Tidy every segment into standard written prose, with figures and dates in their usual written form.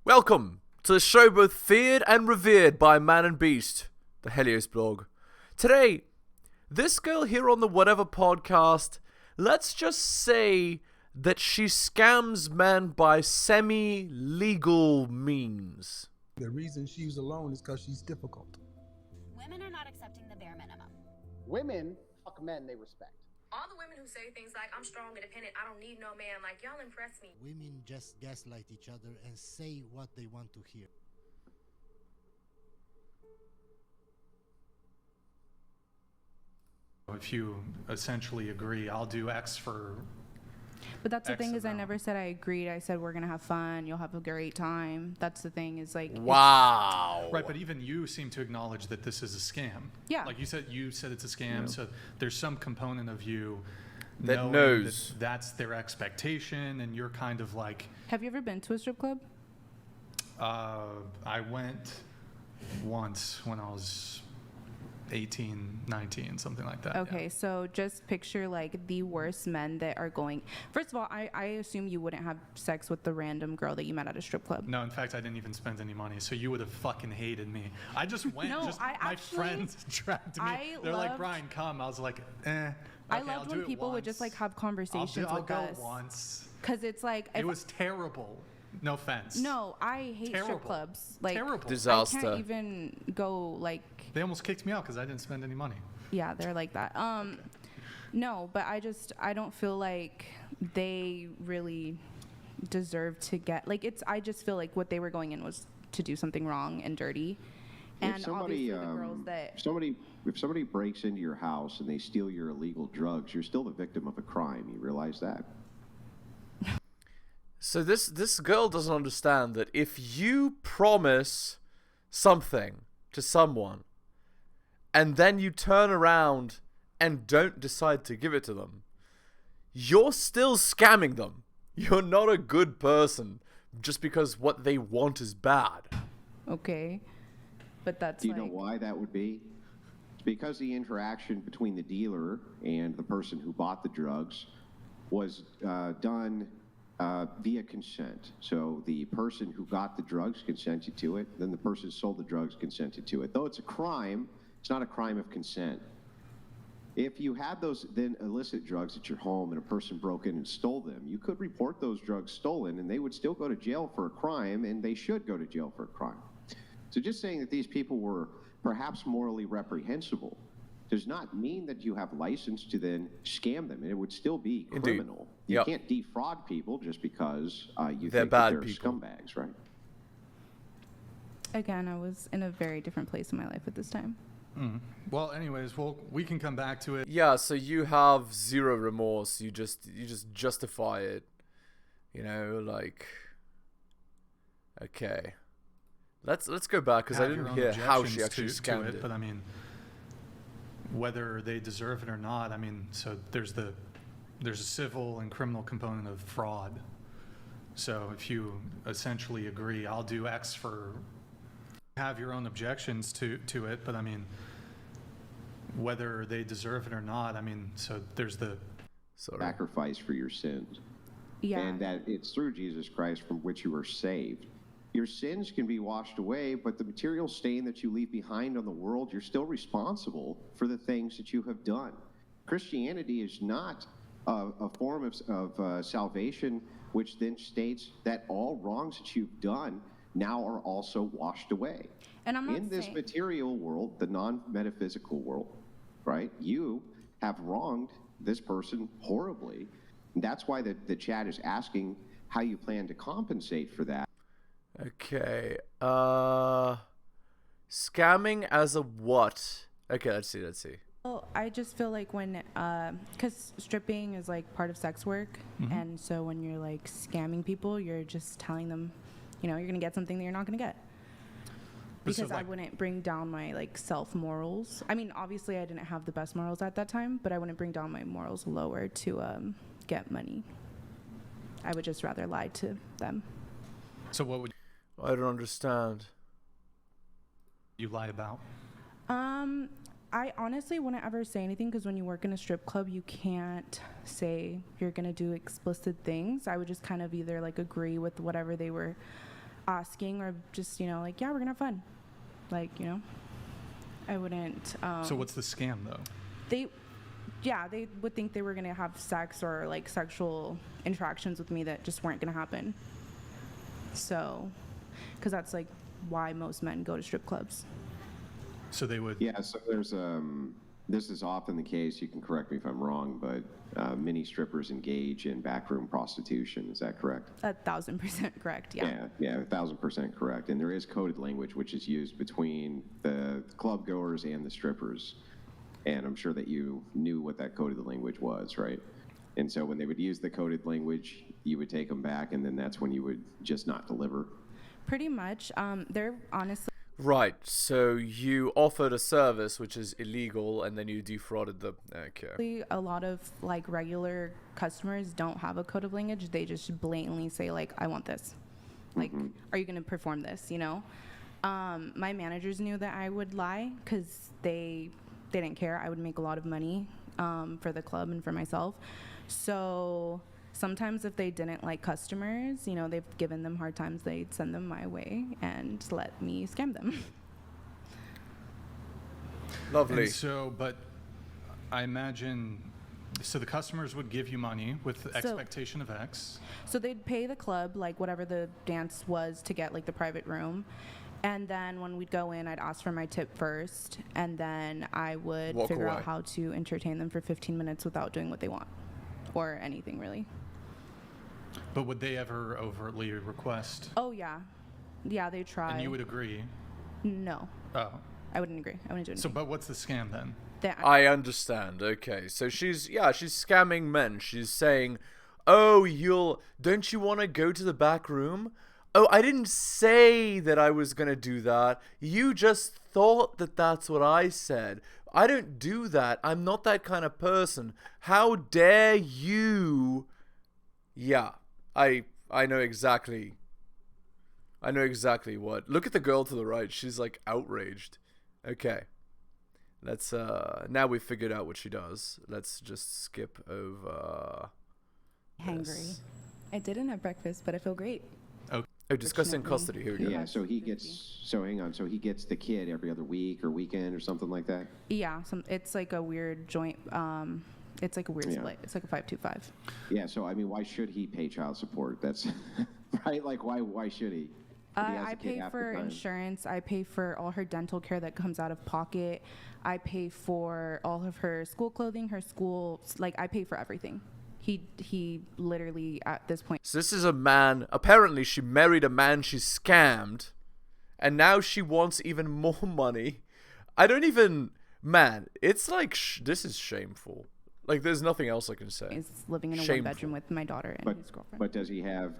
Welcome to the show both feared and revered by man and beast, the heliosblog. Today, this girl here on the Whatever podcast, let's just say that she scams men by semi-legal means. The reason she's alone is because she's difficult. Women are not accepting the bare minimum. Women fuck men they respect. All the women who say things like, I'm strong, independent, I don't need no man, like, y'all impress me. Women just gaslight each other and say what they want to hear. If you essentially agree, I'll do X for... But that's the X thing is I amount. never said I agreed. I said we're going to have fun. You'll have a great time. That's the thing is like... Wow. Right, but even you seem to acknowledge that this is a scam. Yeah. Like you said it's a scam, so there's some component of you That knowing knows. that that's their expectation, and you're kind of like, Have you ever been to a strip club? I went once when I was 18, 19, something like that. Okay, yeah. so just picture like the worst men that are going... First of all, I assume you wouldn't have sex with the random girl that you met at a strip club. No, in fact, I didn't even spend any money, so you would have fucking hated me. I just went, No, my actually- friends dragged me. I They're like, loved- Brian, come. I was like, eh. I okay, I'll loved do when it people would just like once. have conversations I'll with go us. once. Because it's like... It if- was terrible. No offense. No, I hate Terrible. strip clubs. Like, Terrible. Disaster. I can't even go like... They almost kicked me out because I didn't spend any money. Yeah, they're like that. No, but I don't feel like they really deserve to get like I just feel like what they were going in was to do something wrong and dirty. And obviously the girls that if somebody breaks into your house and they steal your illegal drugs, you're still the victim of a crime. You realize that? So this girl doesn't understand that if you promise something to someone and then you turn around and don't decide to give it to them, you're still scamming them. You're not a good person just because what they want is bad. okay, but that's Do you like, know why that would be? It's because the interaction between the dealer and the person who bought the drugs was done via consent. So the person who got the drugs consented to it, then the person who sold the drugs consented to it. Though it's a crime, it's not a crime of consent. If you had those then illicit drugs at your home and a person broke in and stole them, you could report those drugs stolen and they would still go to jail for a crime, and they should go to jail for a crime. So just saying that these people were perhaps morally reprehensible does not mean that you have license to then scam them, and it would still be Indeed. criminal. You Yep. can't defraud people just because you They're think bad that they're people. scumbags, right? again, I was in a very different place in my life at this time. Well, anyways, we can come back to it. Yeah, so you have zero remorse. You just justify it. You know, like, okay. Let's go back because I Have your didn't own hear how she objections actually scammed it. But I mean, whether they deserve it or not, I mean, so there's a civil and criminal component of fraud. So if you essentially agree, I'll do X for... Have your own objections to it, but I mean, whether they deserve it or not, I mean, so there's the... Sorry. Sacrifice for your sins. Yeah. And that it's through Jesus Christ from which you are saved. Your sins can be washed away, but the material stain that you leave behind on the world, you're still responsible for the things that you have done. Christianity is not a form of salvation which then states that all wrongs that you've done now are also washed away. And I'm not In this saying- material world, the non-metaphysical world, right? You have wronged this person horribly. And that's why the chat is asking how you plan to compensate for that. Okay. Scamming as a what? Okay, let's see. Well, I just feel like when, because stripping is like part of sex work, and so when you're like scamming people, you're just telling them, you know, you're gonna get something that you're not gonna get. But so, Because I like- wouldn't bring down my like self morals. I mean, obviously I didn't have the best morals at that time, but I wouldn't bring down my morals lower to get money. I would just rather lie to them. So what would I don't understand. you lie about? I honestly wouldn't ever say anything because when you work in a strip club, you can't say you're gonna do explicit things. I would just kind of either like agree with whatever they were asking or just, like, yeah, we're gonna have fun. Like, I wouldn't. So what's the scam though? They would think they were gonna have sex or like sexual interactions with me that just weren't gonna happen. So, because that's like why most men go to strip clubs. So they would. Yeah. So there's this is often the case. You can correct me if I'm wrong, but many strippers engage in backroom prostitution. Is that correct? 1,000% correct. Yeah. Yeah, 1,000% correct. And there is coded language which is used between the club goers and the strippers. And I'm sure that you knew what that coded language was, right? And so when they would use the coded language, you would take them back, and then that's when you would just not deliver. Pretty much. They're honestly. Right, so you offered a service which is illegal, and then you defrauded them. Okay. A lot of like regular customers don't have a code of language. They just blatantly say like, I want this. Like, are you going to perform this, My managers knew that I would lie because they didn't care. I would make a lot of money for the club and for myself. So sometimes if they didn't like customers, they've given them hard times, they'd send them my way and let me scam them. Lovely. And so, but I imagine, so the customers would give you money with the expectation of X. So they'd pay the club, like whatever the dance was, to get like the private room. And then when we'd go in, I'd ask for my tip first, and then I would figure out how to entertain them for 15 minutes without doing what they want or anything really. But would they ever overtly request? Oh, yeah. Yeah, they try. And you would agree? No. Oh. I wouldn't agree. I wouldn't do anything. So, but what's the scam then? I understand. Okay. So she's scamming men. She's saying, oh, don't you want to go to the back room? Oh, I didn't say that I was going to do that. You just thought that that's what I said. I don't do that. I'm not that kind of person. How dare you? Yeah, I know exactly. I know exactly what. Look at the girl to the right. She's like outraged. Okay. Let's now we've figured out what she does. Let's just skip over Hangry. I didn't have breakfast, but I feel great. Oh, discussing custody. Here we go. Yeah, so he gets, so hang on, so he gets the kid every other week or weekend or something like that? Yeah, it's like a weird joint, it's like a weird split. It's like a 5-2-5. Yeah, so I mean, why should he pay child support? That's, right, like why should he? I pay for insurance. I pay for all her dental care that comes out of pocket. I pay for all of her school clothing, her school, like I pay for everything. He literally at this point. So this is a man. Apparently, she married a man she scammed, and now she wants even more money. I don't even. Man, it's like this is shameful. Like there's nothing else I can say. He's living in a one-bedroom with my daughter and his girlfriend. But does he have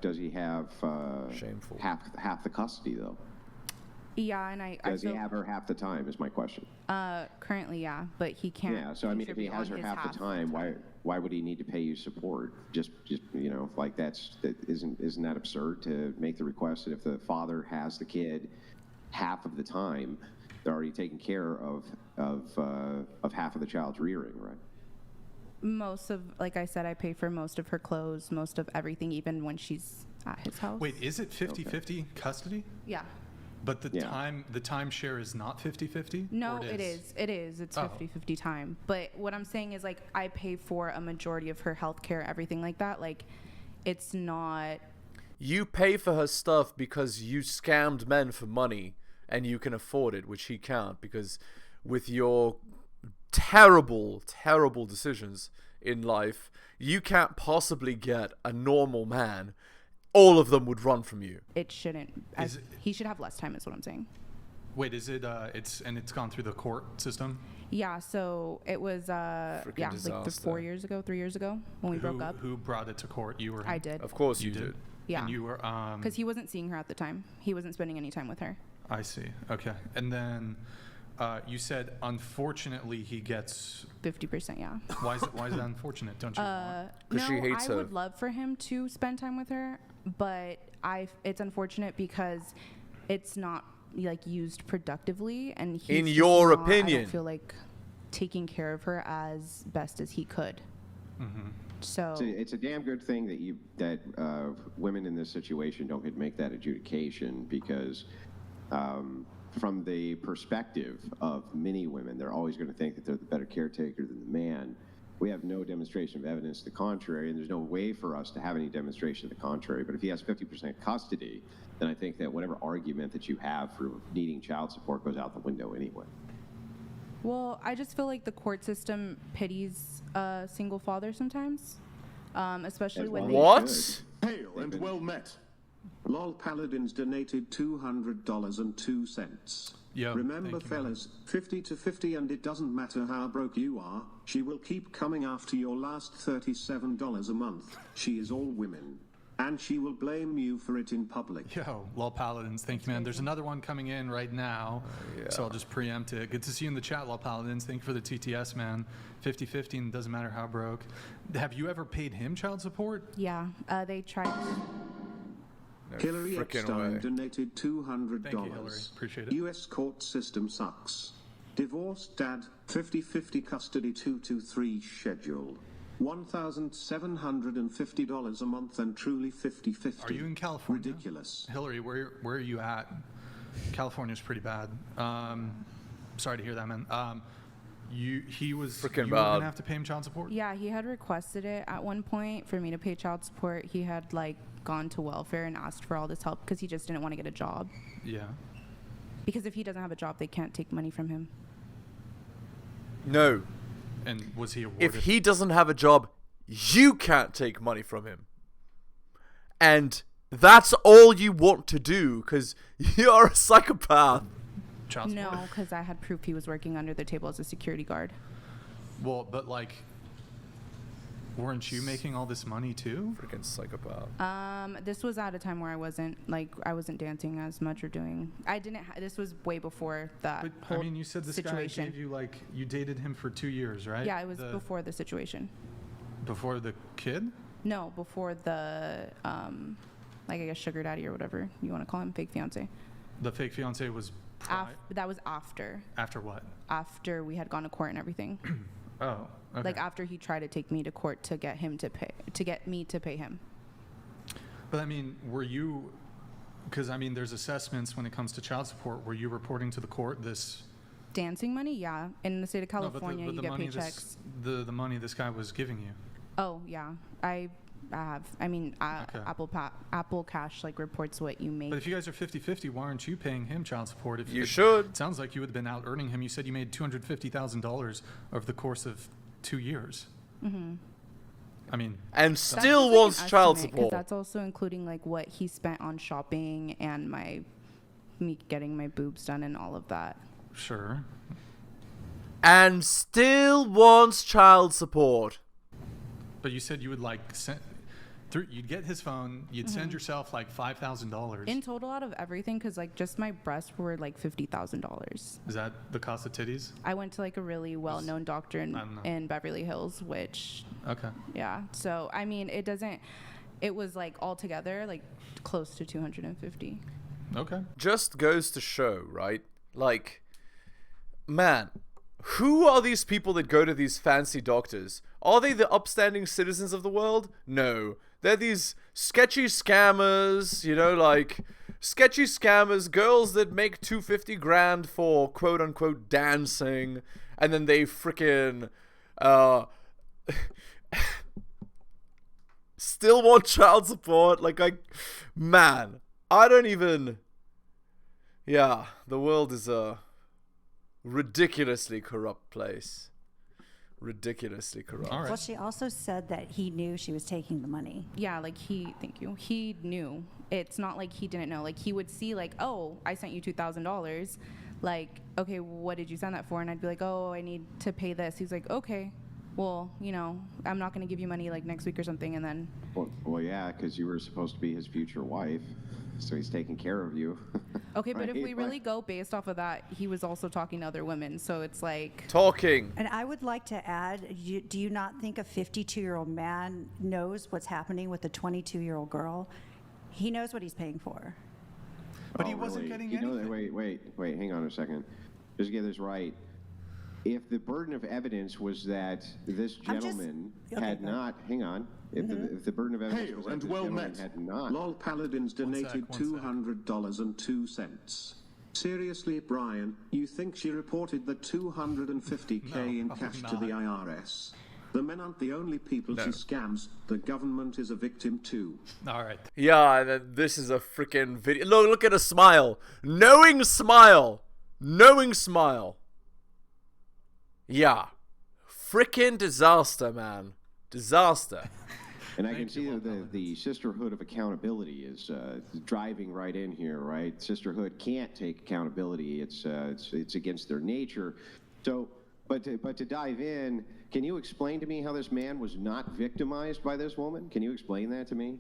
shameful half the custody though? Yeah, and does he have her half the time? Is my question. Currently, yeah, but he can't. Yeah, so I mean, if he has her half the time, why would he need to pay you support? Just like isn't that absurd to make the request that if the father has the kid half of the time, they're already taking care of half of the child's rearing, right? Most of, like I said, I pay for most of her clothes, most of everything, even when she's at his house. Wait, is it 50-50 custody? Yeah. But the timeshare is not 50-50? No, it is. It is. It's 50-50 time. But what I'm saying is, like, I pay for a majority of her health care, everything like that. Like, it's not. You pay for her stuff because you scammed men for money and you can afford it, which he can't, because with your terrible, terrible decisions in life, you can't possibly get a normal man. All of them would run from you. It shouldn't. He should have less time, is what I'm saying. Wait, is it? It's gone through the court system. Yeah. So it was. Disaster. Like 3 years ago when we broke up. Who brought it to court? You or I did. Of course you did. Yeah. And you were. Because he wasn't seeing her at the time. He wasn't spending any time with her. I see. Okay. And then, you said unfortunately he gets 50%. Yeah. Why is that unfortunate? Don't you? Because she hates her. I would love for him to spend time with her, but it's unfortunate because it's not like used productively, and he's in your opinion, I don't feel like taking care of her as best as he could. Mm-hmm. So It's a damn good thing that women in this situation don't get to make that adjudication, because from the perspective of many women, they're always going to think that they're the better caretaker than the man. We have no demonstration of evidence to the contrary, and there's no way for us to have any demonstration of the contrary. But if he has 50% custody, then I think that whatever argument that you have for needing child support goes out the window anyway. well, I just feel like the court system pities a single father sometimes, especially As when long they. as What? Hail and well met. Lol Paladins donated $200.02. Yo, Remember, thank you, man. fellas, 50 to 50, and it doesn't matter how broke you are, she will keep coming after your last $37 a month. She is all women. And she will blame you for it in public. Yo, Lol Paladins, thank you, man. There's another one coming in right now, so I'll just preempt it. Good to see you in the chat, Lol Paladins. Thank you for the TTS, man. 50-50, and doesn't matter how broke. Have you ever paid him child support? Yeah, they tried. No Hillary frickin' Epstein way. donated $200. Thank you, Hillary. Appreciate it. U.S. court system sucks. Divorced dad, 50-50 custody 223 schedule. $1,750 a month and truly 50-50. Are you in California? Ridiculous. Hillary, where are you at? California's pretty bad. Sorry to hear that, man. He was Frickin' you were gonna bad. have to pay him child support? Yeah, he had requested it at one point for me to pay child support. He had like gone to welfare and asked for all this help because he just didn't want to get a job. Yeah. Because if he doesn't have a job, they can't take money from him. No. And was he awarded? If he doesn't have a job, you can't take money from him. And that's all you want to do, because you're a psychopath. child support? No, because I had proof he was working under the table as a security guard. Well, but like, weren't you making all this money too? Freaking psychopath. This was at a time where I wasn't dancing as much or doing. I didn't. This was way before that But whole I mean, you said this situation. guy gave you like you dated him for 2 years, right? Yeah, it was before the situation. Before the kid? No, before the like I guess sugar daddy or whatever you want to call him, fake fiance. The fake fiance was That was after. After what? After we had gone to court and everything. Oh, okay. Like after he tried to take me to court to get me to pay him. But I mean, were you? Because I mean, there's assessments when it comes to child support. Were you reporting to the court this? Dancing money, yeah. In the state of No, California, but you get money paychecks. the money this guy was giving you. Oh yeah, I have. I mean, Okay. Apple Cash like reports what you make. But if you guys are 50-50, why aren't you paying him child support? If You should. It sounds like you would have been out earning him. You said you made $250,000 over the course of 2 years. Mm-hmm. I mean, And That's still just, like, wants an child estimate, 'cause support. that's also including like what he spent on shopping and me getting my boobs done and all of that. sure. And still wants child support. But you said you would like send you'd get his phone, you'd send yourself like $5,000. In total, out of everything, because like just my breasts were like $50,000. Is that the cost of titties? I went to like a really well-known doctor I don't know. in Beverly Hills, which Okay. yeah. So I mean, it was like altogether like close to 250. Okay. Just goes to show, right? Like, man, who are these people that go to these fancy doctors? Are they the upstanding citizens of the world? No. They're these sketchy scammers, like sketchy scammers, girls that make $250,000 for quote unquote dancing, and then they frickin' still want child support. Man, I don't even. Yeah, the world is a ridiculously corrupt place. Ridiculously corrupt. All right. Well, she also said that he knew she was taking the money. Yeah, like thank you. He knew. It's not like he didn't know. Like he would see like, oh, I sent you $2,000. Like, okay, what did you send that for? And I'd be like, oh, I need to pay this. He's like, okay, well, I'm not going to give you money like next week or something. And then. Well, yeah, because you were supposed to be his future wife, so he's taking care of you. Okay, but if Right, we really go based off of that, he was also talking to other women. So it's like. Talking. And I would like to add, do you not think a 52-year-old man knows what's happening with a 22-year-old girl? He knows what he's paying for. But he wasn't really? getting You know anything. that, wait, hang on a second. Just to get this right. if the burden of evidence was that this gentleman had not, hang on, if the burden of evidence was that this gentleman had not. LOL Paladins donated $200.02. Seriously, Brian, you think she reported the $250K in cash to the IRS? The men aren't the only people she scams. The government is a victim too. All right. Yeah, and then this is a freaking video. Look at a smile. Knowing smile. Knowing smile. Yeah. Freaking disaster, man. Disaster. And I can see that the sisterhood of accountability is driving right in here, right? Sisterhood can't take accountability. It's against their nature. So, but to dive in, can you explain to me how this man was not victimized by this woman? Can you explain that to me?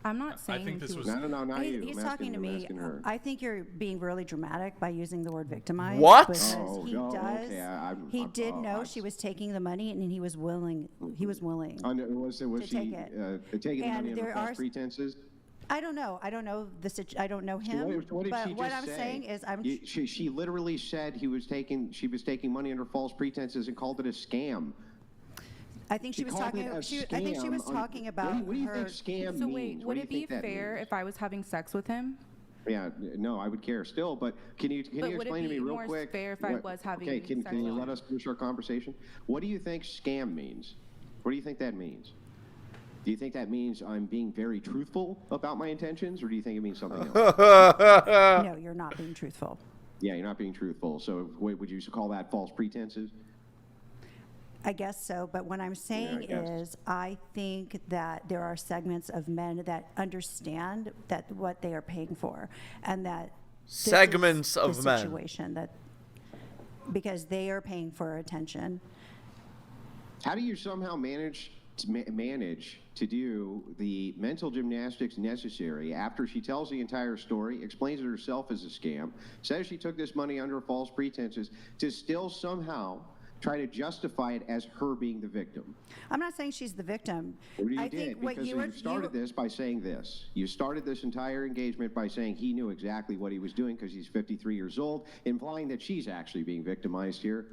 I'm not saying. I think this was. No, not you. He's talking to me. Her. I think you're being really dramatic by using the word victimize. What? Because he does. Okay. He did know she was taking the money, and he was willing. He was willing. Was to she take it. taking the And money under there false are- pretenses? I don't know. I don't know I don't know him. What did but she what just I'm say? saying is, She literally said she was taking money under false pretenses and called it a scam. I think she was talking. I think she was talking about. What do you her, think scam So means? wait, What would do you it be think that fair means? if I was having sex with him? Yeah, no, I would care still, but can you But would it explain to me be real more quick? fair if I was having Okay, can sex you with let him? us finish our conversation? What do you think scam means? What do you think that means? Do you think that means I'm being very truthful about my intentions, or do you think it means something else? No, you're not being truthful. Yeah, you're not being truthful. So would you call that false pretenses? I guess so, but what I'm saying is I think that there are segments of men that understand that what they are paying for, and that Segments this is of the men. situation that because they are paying for attention. How do you somehow manage to do the mental gymnastics necessary after she tells the entire story, explains it herself as a scam, says she took this money under false pretenses, to still somehow try to justify it as her being the victim? I'm not saying she's the victim. Well, you I did, think what because you started this by saying this. You started this entire engagement by saying he knew exactly what he was doing because he's 53 years old, implying that she's actually being victimized here.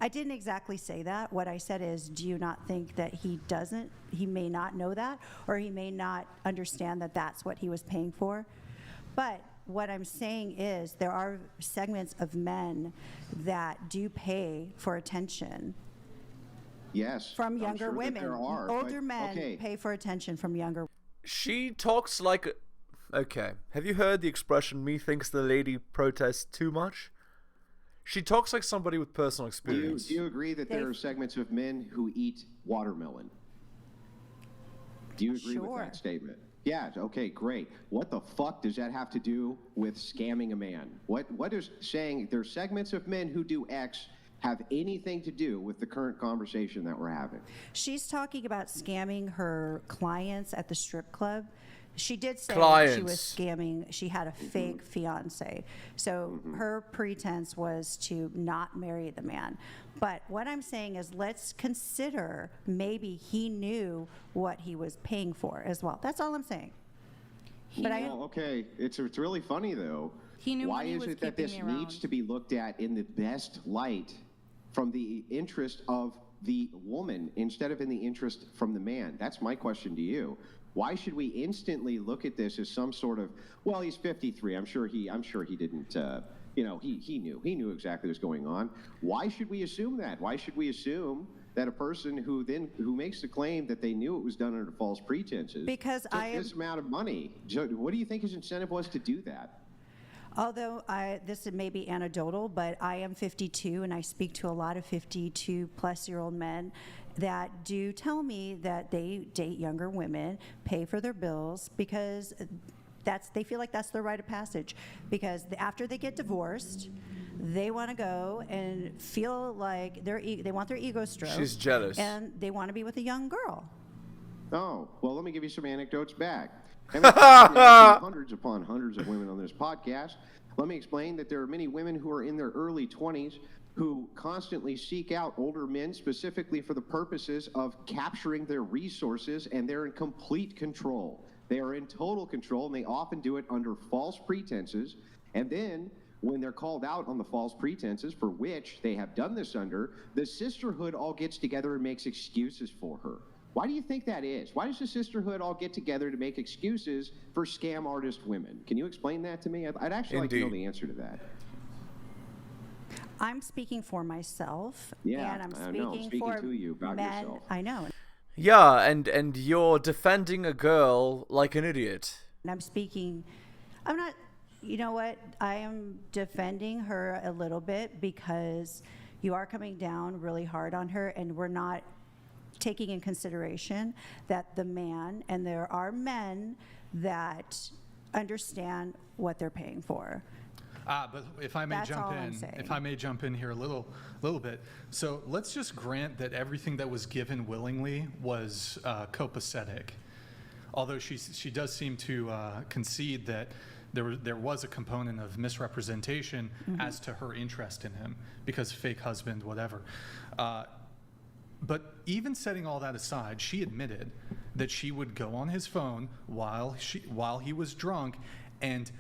I didn't exactly say that. What I said is, do you not think that he may not know that, or he may not understand that that's what he was paying for? But what I'm saying is there are segments of men that do pay for attention. Yes. From I'm younger sure that women. there are, Older but- men okay. pay for attention from younger. She talks like... Okay, have you heard the expression, methinks the lady protests too much? She talks like somebody with personal experience. Do you agree that there are segments of men who eat watermelon? Do you agree with that statement? Yeah, okay, great. What the fuck does that have to do with scamming a man? What is saying there's segments of men who do X have anything to do with the current conversation that we're having? She's talking about scamming her clients at the strip club. She did say she was scamming. She had a fake fiance. So her pretense was to not marry the man. But what I'm saying is, let's consider maybe he knew what he was paying for as well. That's all I'm saying. Okay, it's really funny though. He knew Why when he is was it that keeping this me around. needs to be looked at in the best light from the interest of the woman instead of in the interest from the man? That's my question to you. Why should we instantly look at this as some sort of, well, he's 53. I'm sure he didn't, he knew exactly what's going on. Why should we assume that? Why should we assume that a person who makes the claim that they knew it was done under false pretenses, because this amount of money, what do you think his incentive was to do that? Although this may be anecdotal, but I am 52 and I speak to a lot of 52-plus-year-old men that do tell me that they date younger women, pay for their bills, because they feel like that's their rite of passage. Because after they get divorced, they want to go and feel like they want their ego stroked. She's jealous. And they want to be with a young girl. Oh, well, let me give you some anecdotes back. Hundreds upon hundreds of women on this podcast. Let me explain that there are many women who are in their early 20s who constantly seek out older men specifically for the purposes of capturing their resources, and they're in complete control. They are in total control, and they often do it under false pretenses. And then when they're called out on the false pretenses for which they have done this under, the sisterhood all gets together and makes excuses for her. Why do you think that is? Why does the sisterhood all get together to make excuses for scam artist women? Can you explain that to me? I'd actually like to know the answer to that. I'm speaking for myself. Yeah, and I'm I know. I'm speaking for to you about men. yourself. I know. Yeah, and you're defending a girl like an idiot. And I'm not, you know what? I am defending her a little bit because you are coming down really hard on her, and we're not taking in consideration that the man, and there are men that understand what they're paying for. But if I may jump in here a little bit. So let's just grant that everything that was given willingly was copacetic. Although she does seem to concede that there was a component of misrepresentation as to her interest in him, because fake husband, whatever. But even setting all that aside, she admitted that she would go on his phone while he was drunk, and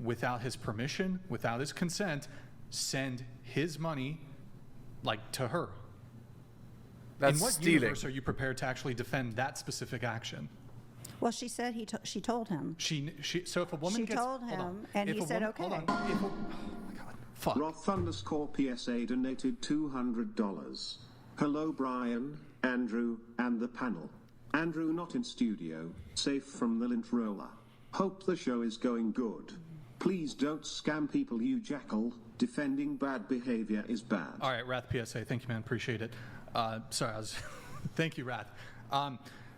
without his permission, without his consent, send his money to her. That's in what stealing. universe are you prepared to actually defend that specific action? Well, she said she told him. So if a woman She told him, and he said okay. Hold on. Oh my God. Fuck. Roth_PSA donated $200. Hello, Brian, Andrew, and the panel. Andrew not in studio, safe from the lint roller. Hope the show is going good. Please don't scam people, you jackal. Defending bad behavior is bad. All right, Wrath PSA. Thank you, man. Appreciate it. Thank you, Wrath.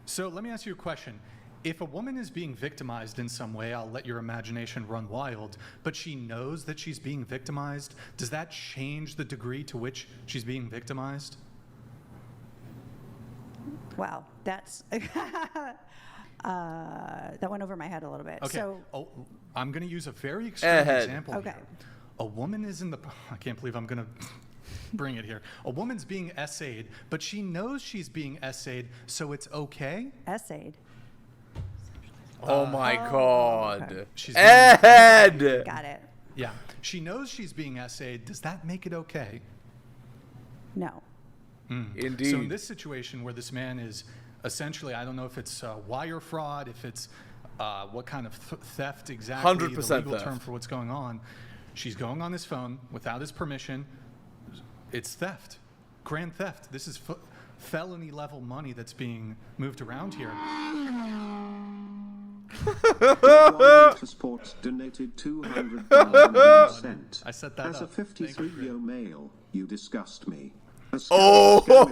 So let me ask you a question. If a woman is being victimized in some way, I'll let your imagination run wild, but she knows that she's being victimized, does that change the degree to which she's being victimized? Wow, that's that went over my head a little bit. Okay. So, I'm going to use a very extreme example Okay. here. A woman is I can't believe I'm going to bring it here. A woman's being essayed, but she knows she's being essayed, so it's okay? essayed. Oh my God. Okay. She's Ed! Got it. Yeah. She knows she's being essayed. Does that make it okay? No. Indeed. So in this situation where this man is essentially, I don't know if it's wire fraud, if it's what kind of theft exactly, 100% the legal theft. term for what's going on. She's going on his phone without his permission. It's theft, grand theft. This is felony level money that's being moved around here. Sports donated $200.01. I set that As up. a 53-year male, you disgust me. A scam Oh! is a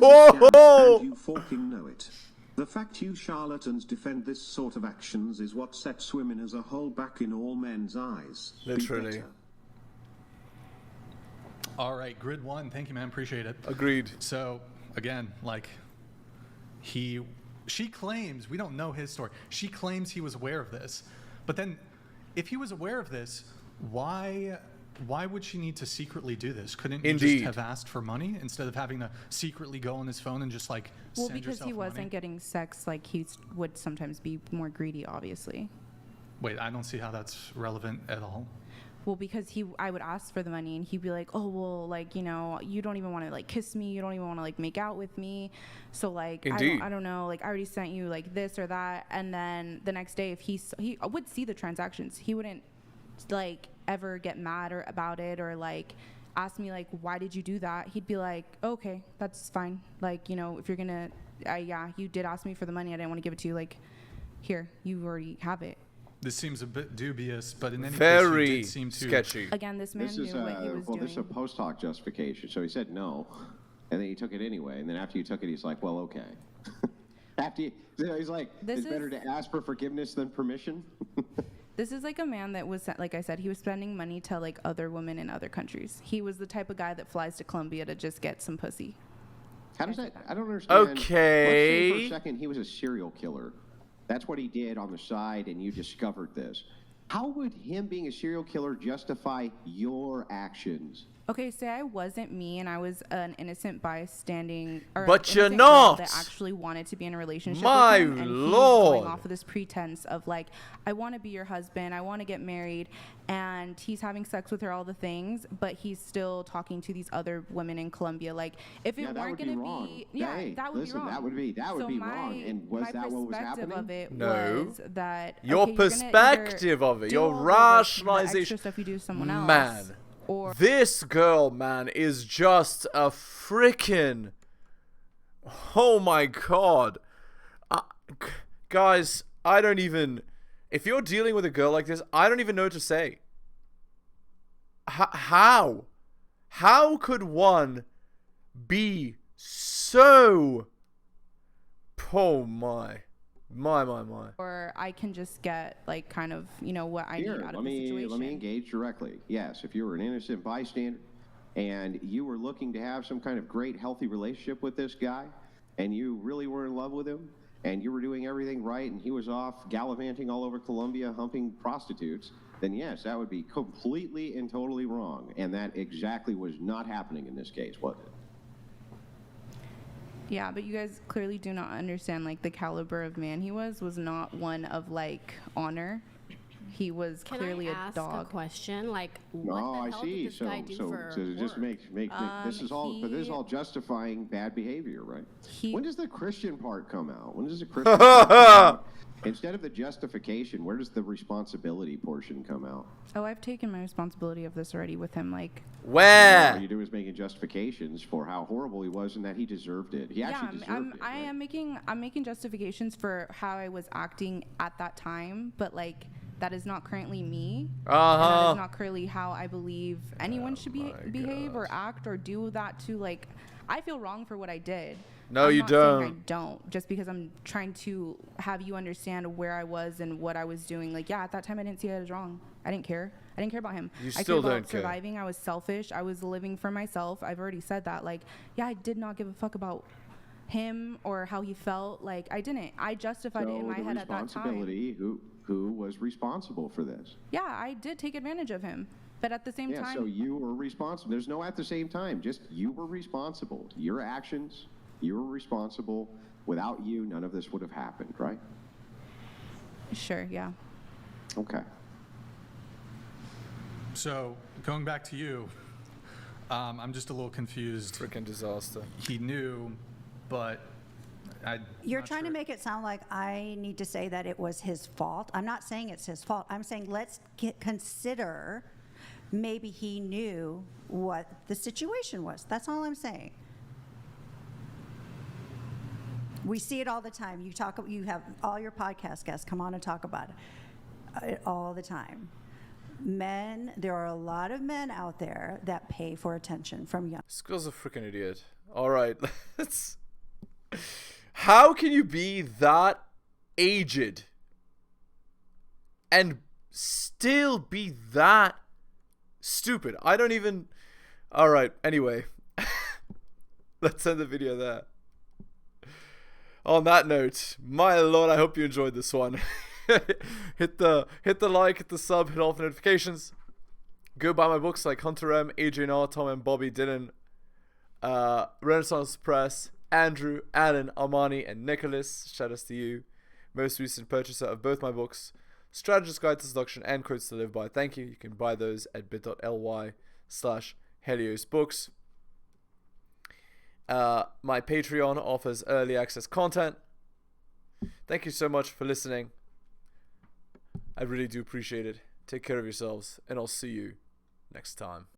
scam, and you fucking know it. The fact you charlatans defend this sort of actions is what sets women as a whole back in all men's eyes. Be Literally. better. All right, grid one. Thank you, man. Appreciate it. Agreed. So again, she claims, we don't know his story. She claims he was aware of this, but then if he was aware of this, why would she need to secretly do this? Couldn't you just have asked for money instead of having to secretly go on his phone and just send Well, yourself because he wasn't money? getting sex, he would sometimes be more greedy, obviously. Wait, I don't see how that's relevant at all. Well, because I would ask for the money, and he'd be like, "Oh, well, you don't even want to kiss me, you don't even want to make out with me, so I don't know, I already sent you this or that." And then the next day, if he would see the transactions, he wouldn't ever get mad or about it or ask me why did you do that. He'd be like, oh, "Okay, that's fine. If you're gonna, yeah, you did ask me for the money, I didn't want to give it to you. Here, you already have it." This seems a bit dubious, but in any Very case, you did seem to sketchy. Again, this man knew what he was doing. This is a post hoc justification. So he said no, and then he took it anyway. And then after you took it, he's like, well, okay. He's like, it's better to ask for forgiveness than permission. This is a man that was, like I said, he was spending money to other women in other countries. He was the type of guy that flies to Colombia to just get some pussy. How does that? I don't understand. Okay. Let's say for a second he was a serial killer. That's what he did on the side, and you discovered this. How would him being a serial killer justify your actions? Okay, say I wasn't me and I was an innocent bystanding, or But an you're innocent girl not. that actually wanted to be in a relationship My with him, and he's Lord. going off of this pretense of like, I want to be your husband, I want to get married, and he's having sex with her, all the things, but he's still talking to these other women in Colombia. Like, if it Yeah, that weren't would be gonna wrong. be, yeah, Hey, that would listen, be wrong. that would be So wrong. And was my that what was perspective happening? of it No. was that Your okay, you're gonna perspective of it, do your all the, like, the rationalization. extra stuff you do to someone else, Man, or this girl, man, is just a freaking. Oh my god. Guys, I don't even. If you're dealing with a girl like this, I don't even know what to say. How? How could one be so. Oh my. My. Or I can just get like kind of, you know, what I need out of the situation. Let me engage directly. Yes, if you were an innocent bystander and you were looking to have some kind of great, healthy relationship with this guy, and you really were in love with him, and you were doing everything right, and he was off gallivanting all over Colombia, humping prostitutes, then yes, that would be completely and totally wrong. And that exactly was not happening in this case, was it? Yeah, but you guys clearly do not understand, like, the caliber of man he was not one of, like, honor. He was clearly Can I ask a dog. a question? Like, what No, the I hell see. did this guy do for it just work? make this is all, but this is all justifying bad behavior, right? When does the Christian part come out? When does the Christian part come out? Instead of the justification, where does the responsibility portion come out? Oh, I've taken my responsibility of this already with him, like... Where? All you do is making justifications for how horrible he was and that he deserved it. He actually deserved it. I'm making justifications for how I was acting at that time, but, like, that is not currently me. And that is not currently how I believe anyone should behave or act or do that to, like... I feel wrong for what I did. No, I'm you not saying don't. I don't, just because I'm trying to have you understand where I was and what I was doing. Like, yeah, at that time I didn't see it as wrong. I didn't care. I didn't care about him. You I still cared don't about care. surviving. I was selfish. I was living for myself. I've already said that. Like, yeah, I did not give a fuck about him or how he felt. Like, I didn't. I justified it in my head at that time. Who was responsible for this? Yeah, I did take advantage of him. But at the same time... Yeah, so you were responsible. There's no at the same time. Just you were responsible. Your actions, you were responsible. Without you, none of this would have happened, right? Sure, yeah. Okay. So, going back to you, I'm just a little confused. Freaking disaster. He knew, but You're trying to make it sound like I need to say that it was his fault. I'm not saying it's his fault. I'm saying let's consider maybe he knew what the situation was. That's all I'm saying. We see it all the time. You have all your podcast guests come on and talk about it all the time. Men, there are a lot of men out there that pay for attention from young. This girl's a freaking idiot. All right, let's. How can you be that aged and still be that stupid? I don't even. All right. Anyway, let's end the video there. On that note, my lord, I hope you enjoyed this one. hit the like, hit the sub, hit all the notifications. Go buy my books like Hunter M, Adrian R, Tom M, Bobby, Dylan, Renaissance Press, Andrew, Alan, Armani, and Nicholas. Shout out to you, most recent purchaser of both my books, Strategist Guide to Seduction and Quotes to Live By. Thank you. You can buy those at bit.ly/heliosbooks. My Patreon offers early access content. Thank you so much for listening. I really do appreciate it. Take care of yourselves, and I'll see you next time.